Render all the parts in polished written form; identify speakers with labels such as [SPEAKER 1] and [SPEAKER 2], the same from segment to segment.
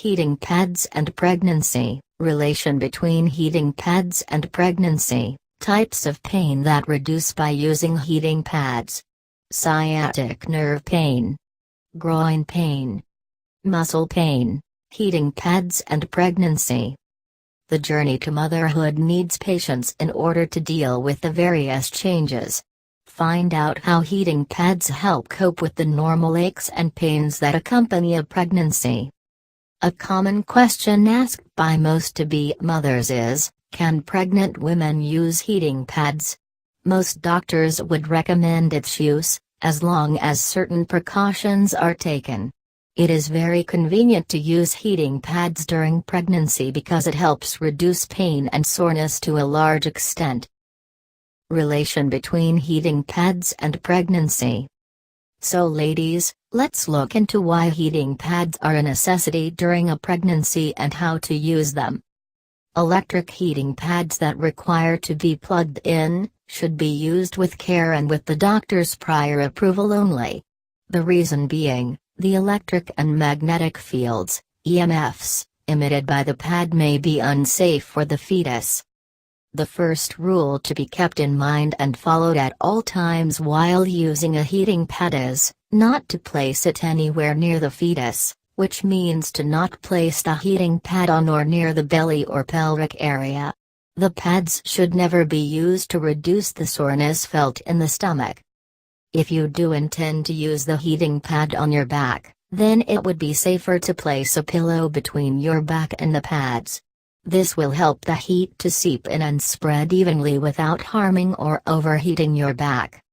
[SPEAKER 1] Heating pads and pregnancy. Relation between heating pads and pregnancy. Types of pain that reduce by using heating pads. Sciatic nerve pain. Groin pain. Muscle pain. Heating pads and pregnancy. The journey to motherhood needs patience in order to deal with the various changes. Find out how heating pads help cope with the normal aches and pains that accompany a pregnancy. A common question asked by most to-be mothers is, can pregnant women use heating pads? Most doctors would recommend its use, as long as certain precautions are taken. It is very convenient to use heating pads during pregnancy because it helps reduce pain and soreness to a large extent. Relation between heating pads and pregnancy. So ladies, let's look into why heating pads are a necessity during a pregnancy and how to use them. Electric heating pads that require to be plugged in, should be used with care and with the doctor's prior approval only. The reason being, the electric and magnetic fields, EMFs, emitted by the pad may be unsafe for the fetus. The first rule to be kept in mind and followed at all times while using a heating pad is, not to place it anywhere near the fetus, which means to not place the heating pad on or near the belly or pelvic area. The pads should never be used to reduce the soreness felt in the stomach. If you do intend to use the heating pad on your back, then it would be safer to place a pillow between your back and the pads. This will help the heat to seep in and spread evenly without harming or overheating your back.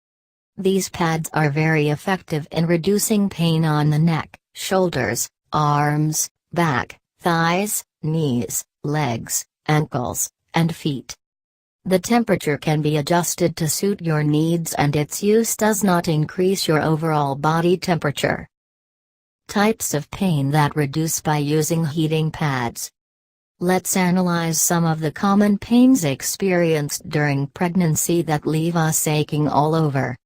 [SPEAKER 1] These pads are very effective in reducing pain on the neck, shoulders, arms, back, thighs, knees, legs, ankles, and feet. The temperature can be adjusted to suit your needs and its use does not increase your overall body temperature. Types of pain that reduce by using heating pads. Let's analyze some of the common pains experienced during pregnancy that leave us aching all over.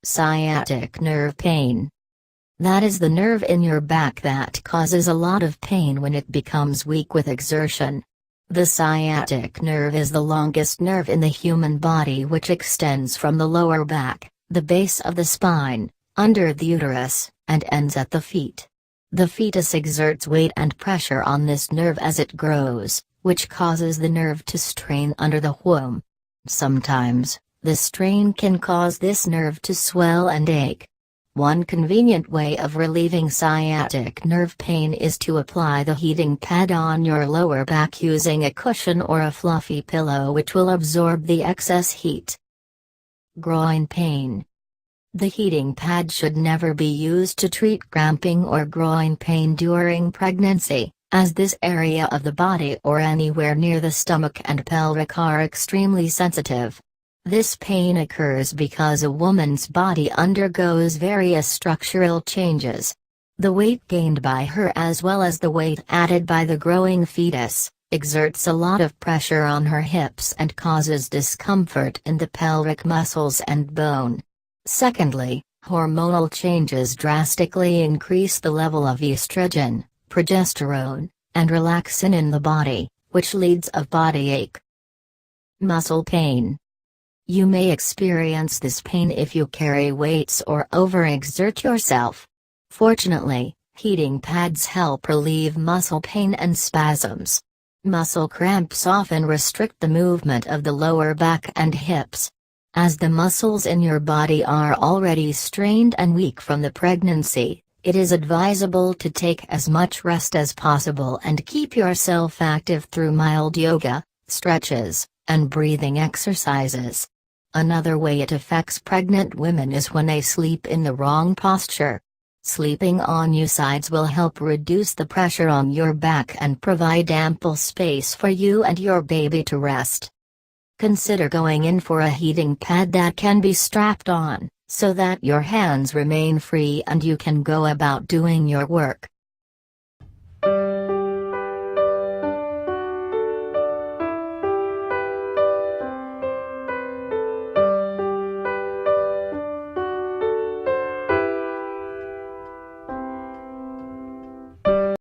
[SPEAKER 1] Sciatic nerve pain. That is the nerve in your back that causes a lot of pain when it becomes weak with exertion. The sciatic nerve is the longest nerve in the human body, which extends from the lower back, the base of the spine, under the uterus, and ends at the feet. The fetus exerts weight and pressure on this nerve as it grows, which causes the nerve to strain under the womb. Sometimes, the strain can cause this nerve to swell and ache. One convenient way of relieving sciatic nerve pain is to apply the heating pad on your lower back using a cushion or a fluffy pillow which will absorb the excess heat. Groin pain. The heating pad should never be used to treat cramping or groin pain during pregnancy, as this area of the body or anywhere near the stomach and pelvic are extremely sensitive. This pain occurs because a woman's body undergoes various structural changes. The weight gained by her as well as the weight added by the growing fetus, exerts a lot of pressure on her hips and causes discomfort in the pelvic muscles and bone. Secondly, hormonal changes drastically increase the level of estrogen, progesterone, and relaxin in the body, which leads of body ache. Muscle pain. You may experience this pain if you carry weights or overexert yourself. Fortunately, heating pads help relieve muscle pain and spasms. Muscle cramps often restrict the movement of the lower back and hips. As the muscles in your body are already strained and weak from the pregnancy, it is advisable to take as much rest as possible and keep yourself active through mild yoga, stretches, and breathing exercises. Another way it affects pregnant women is when they sleep in the wrong posture. Sleeping on your sides will help reduce the pressure on your back and provide ample space for you and your baby to rest. Consider going in for a heating pad that can be strapped on, so that your hands remain free and you can go about doing your work.